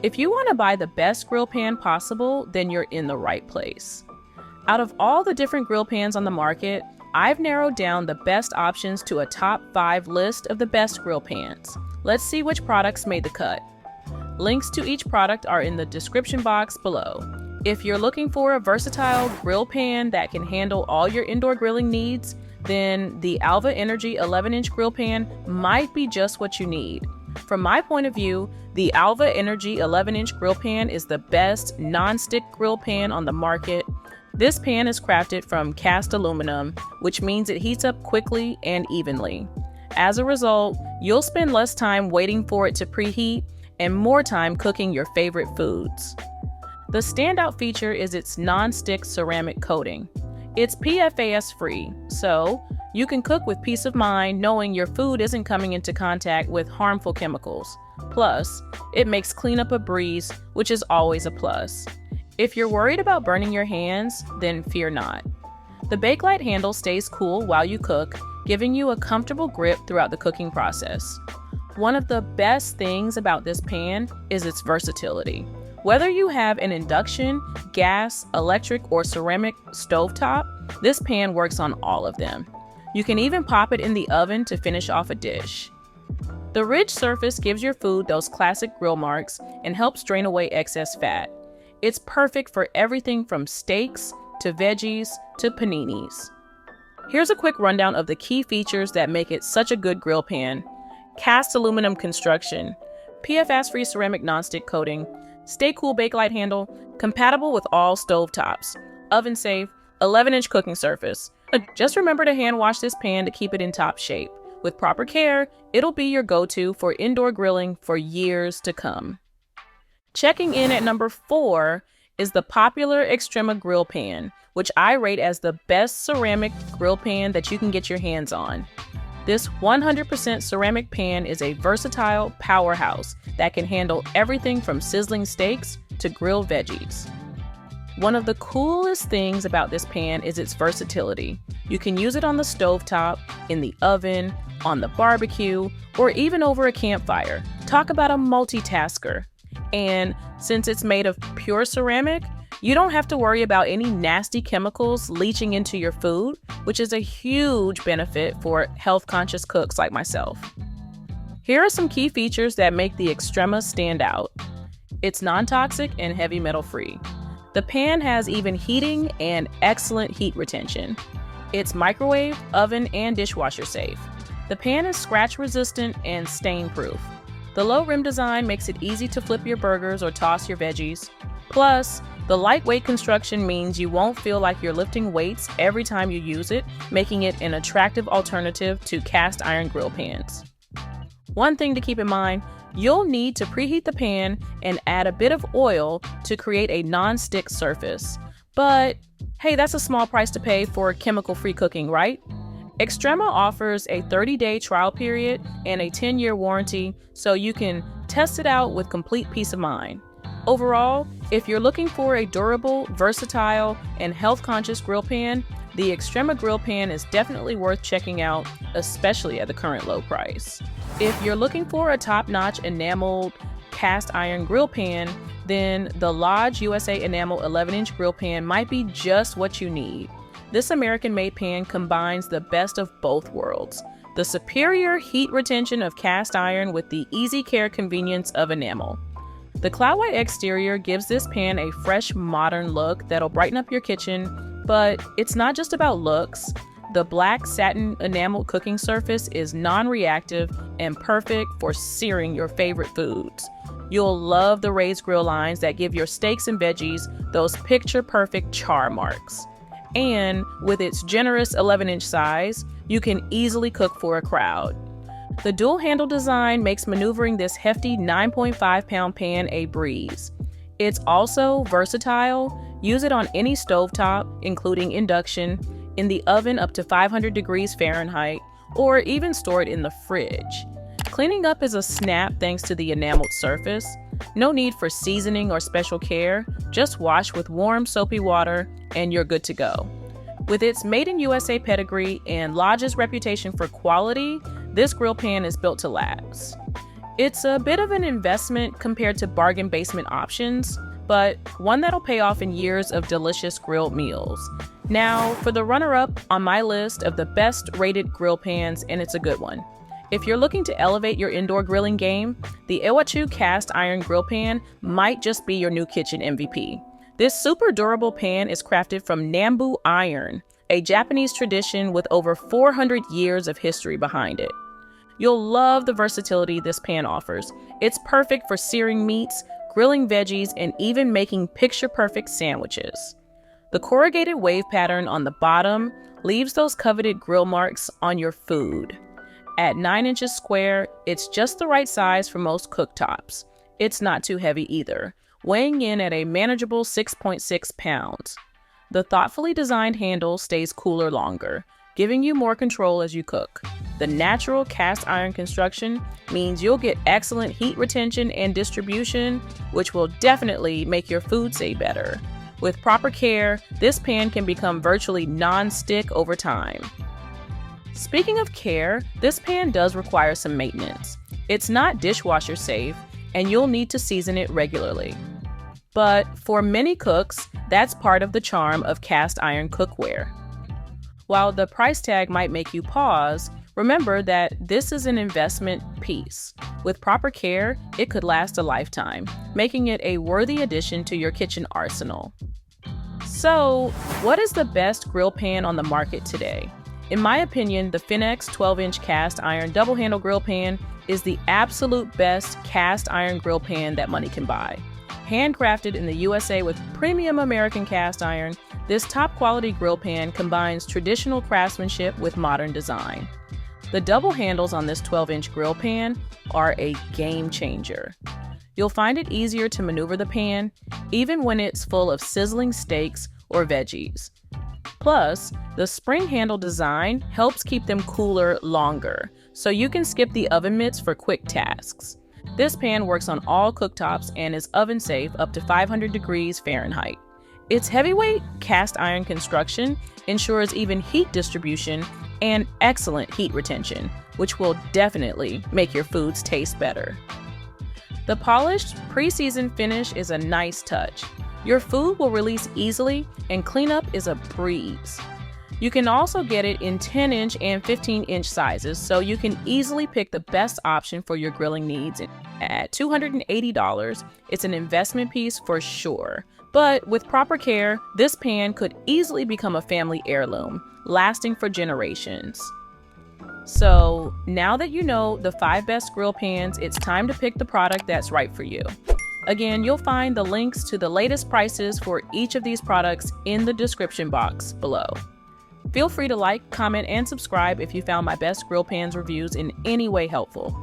If you want to buy the best grill pan possible, then you're in the right place. Out of all the different grill pans on the market, I've narrowed down the best options to a top 5 list of the best grill pans. Let's see which products made the cut. Links to each product are in the description box below. If you're looking for a versatile grill pan that can handle all your indoor grilling needs, then the Alva Energy 11-inch grill pan might be just what you need. From my point of view, the Alva Energy 11-inch grill pan is the best non-stick grill pan on the market. This pan is crafted from cast aluminum, which means it heats up quickly and evenly. As a result, you'll spend less time waiting for it to preheat and more time cooking your favorite foods. The standout feature is its non-stick ceramic coating. It's PFAS-free, so you can cook with peace of mind knowing your food isn't coming into contact with harmful chemicals. Plus, it makes cleanup a breeze, which is always a plus. If you're worried about burning your hands, then fear not. The Bakelite handle stays cool while you cook, giving you a comfortable grip throughout the cooking process. One of the best things about this pan is its versatility. Whether you have an induction, gas, electric, or ceramic stovetop, this pan works on all of them. You can even pop it in the oven to finish off a dish. The ridged surface gives your food those classic grill marks and helps drain away excess fat. It's perfect for everything from steaks to veggies to paninis. Here's a quick rundown of the key features that make it such a good grill pan. Cast aluminum construction, PFAS-free ceramic nonstick coating, stay cool Bakelite handle, compatible with all stovetops, oven safe, 11-inch cooking surface. Just remember to hand wash this pan to keep it in top shape. With proper care, it'll be your go-to for indoor grilling for years to come. Checking in at number 4 is the popular Xtrema grill pan, which I rate as the best ceramic grill pan that you can get your hands on. This 100% ceramic pan is a versatile powerhouse that can handle everything from sizzling steaks to grilled veggies. One of the coolest things about this pan is its versatility. You can use it on the stovetop, in the oven, on the barbecue, or even over a campfire. Talk about a multitasker. And since it's made of pure ceramic, you don't have to worry about any nasty chemicals leaching into your food, which is a huge benefit for health-conscious cooks like myself. Here are some key features that make the Xtrema stand out. It's non-toxic and heavy metal-free. The pan has even heating and excellent heat retention. It's microwave, oven, and dishwasher safe. The pan is scratch-resistant and stain-proof. The low rim design makes it easy to flip your burgers or toss your veggies. Plus, the lightweight construction means you won't feel like you're lifting weights every time you use it, making it an attractive alternative to cast iron grill pans. One thing to keep in mind, you'll need to preheat the pan and add a bit of oil to create a non-stick surface. But hey, that's a small price to pay for chemical-free cooking, right? Xtrema offers a 30-day trial period and a 10-year warranty, so you can test it out with complete peace of mind. Overall, if you're looking for a durable, versatile, and health-conscious grill pan, the Xtrema grill pan is definitely worth checking out, especially at the current low price. If you're looking for a top-notch enameled cast iron grill pan, then the Lodge USA Enamel 11-inch grill pan might be just what you need. This American-made pan combines the best of both worlds, the superior heat retention of cast iron with the easy care convenience of enamel. The cloud white exterior gives this pan a fresh, modern look that'll brighten up your kitchen, but it's not just about looks. The black satin enameled cooking surface is non-reactive and perfect for searing your favorite foods. You'll love the raised grill lines that give your steaks and veggies those picture-perfect char marks. And with its generous 11-inch size, you can easily cook for a crowd. The dual handle design makes maneuvering this hefty 9.5-pound pan a breeze. It's also versatile. Use it on any stovetop, including induction, in the oven up to 500 degrees Fahrenheit, or even store it in the fridge. Cleaning up is a snap thanks to the enameled surface. No need for seasoning or special care. Just wash with warm, soapy water, and you're good to go. With its Made in USA pedigree and Lodge's reputation for quality, this grill pan is built to last. It's a bit of an investment compared to bargain basement options, but one that'll pay off in years of delicious grilled meals. Now, for the runner-up on my list of the best rated grill pans, and it's a good one. If you're looking to elevate your indoor grilling game, the Iwachu cast iron grill pan might just be your new kitchen MVP. This super durable pan is crafted from Nambu iron, a Japanese tradition with over 400 years of history behind it. You'll love the versatility this pan offers. It's perfect for searing meats, grilling veggies, and even making picture-perfect sandwiches. The corrugated wave pattern on the bottom leaves those coveted grill marks on your food. At 9 inches square, it's just the right size for most cooktops. It's not too heavy either, weighing in at a manageable 6.6 pounds. The thoughtfully designed handle stays cooler longer, giving you more control as you cook. The natural cast iron construction means you'll get excellent heat retention and distribution, which will definitely make your food stay better. With proper care, this pan can become virtually non-stick over time. Speaking of care, this pan does require some maintenance. It's not dishwasher safe, and you'll need to season it regularly. But for many cooks, that's part of the charm of cast iron cookware. While the price tag might make you pause, remember that this is an investment piece. With proper care, it could last a lifetime, making it a worthy addition to your kitchen arsenal. So, what is the best grill pan on the market today? In my opinion, the FINEX 12-inch cast iron double-handle grill pan is the absolute best cast iron grill pan that money can buy. Handcrafted in the USA with premium American cast iron, this top-quality grill pan combines traditional craftsmanship with modern design. The double handles on this 12-inch grill pan are a game changer. You'll find it easier to maneuver the pan, even when it's full of sizzling steaks or veggies. Plus, the spring handle design helps keep them cooler longer, so you can skip the oven mitts for quick tasks. This pan works on all cooktops and is oven safe up to 500 degrees Fahrenheit. Its heavyweight cast iron construction ensures even heat distribution and excellent heat retention, which will definitely make your foods taste better. The polished, pre-seasoned finish is a nice touch. Your food will release easily, and cleanup is a breeze. You can also get it in 10-inch and 15-inch sizes, so you can easily pick the best option for your grilling needs. At $280, it's an investment piece for sure. But with proper care, this pan could easily become a family heirloom, lasting for generations. So, now that you know the 5 best grill pans, it's time to pick the product that's right for you. Again, you'll find the links to the latest prices for each of these products in the description box below. Feel free to like, comment, and subscribe if you found my best grill pans reviews in any way helpful.